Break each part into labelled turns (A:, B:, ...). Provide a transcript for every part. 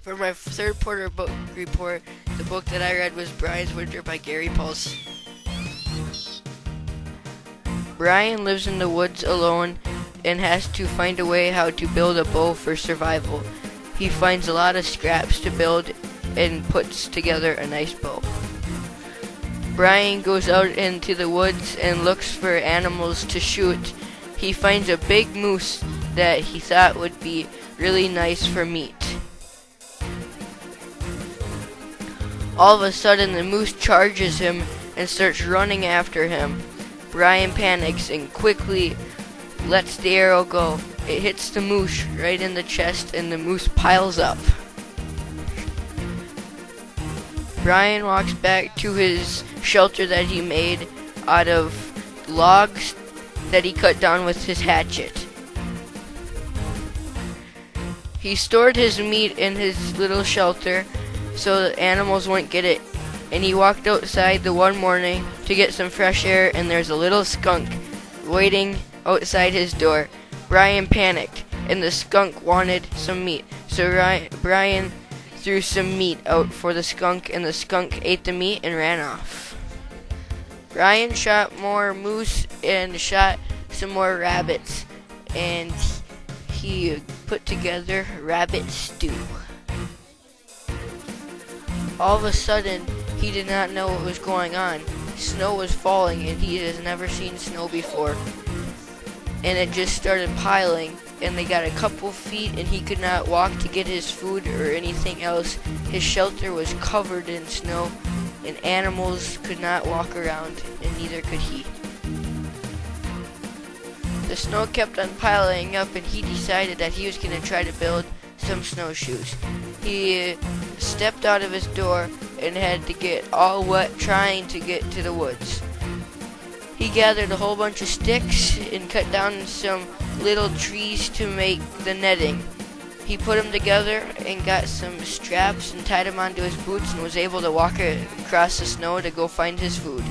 A: For my third Porter book report, the book that I read was Brian's Winter by Gary Pulse. Brian lives in the woods alone and has to find a way how to build a bow for survival. He finds a lot of scraps to build and puts together a nice bow. Brian goes out into the woods and looks for animals to shoot. He finds a big moose that he thought would be really nice for meat. All of a sudden, the moose charges him and starts running after him. Brian panics and quickly lets the arrow go. It hits the moose right in the chest and the moose piles up. Brian walks back to his shelter that he made out of logs that he cut down with his hatchet. He stored his meat in his little shelter so the animals wouldn't get it, and he walked outside the one morning to get some fresh air, and there's a little skunk waiting outside his door. Brian panicked, and the skunk wanted some meat, so Brian threw some meat out for the skunk, and the skunk ate the meat and ran off. Brian shot more moose and shot some more rabbits, and he put together rabbit stew. All of a sudden, he did not know what was going on. Snow was falling, and he has never seen snow before. And it just started piling, and they got a couple feet, and he could not walk to get his food or anything else. His shelter was covered in snow, and animals could not walk around, and neither could he. The snow kept on piling up, and he decided that he was going to try to build some snowshoes. He stepped out of his door and had to get all wet trying to get to the woods. He gathered a whole bunch of sticks and cut down some little trees to make the netting. He put them together and got some straps and tied them onto his boots and was able to walk across the snow to go find his food.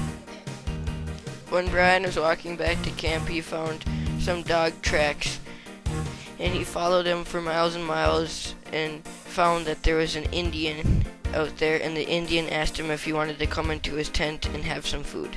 A: When Brian was walking back to camp, he found some dog tracks, and he followed them for miles and miles and found that there was an Indian out there, and the Indian asked him if he wanted to come into his tent and have some food.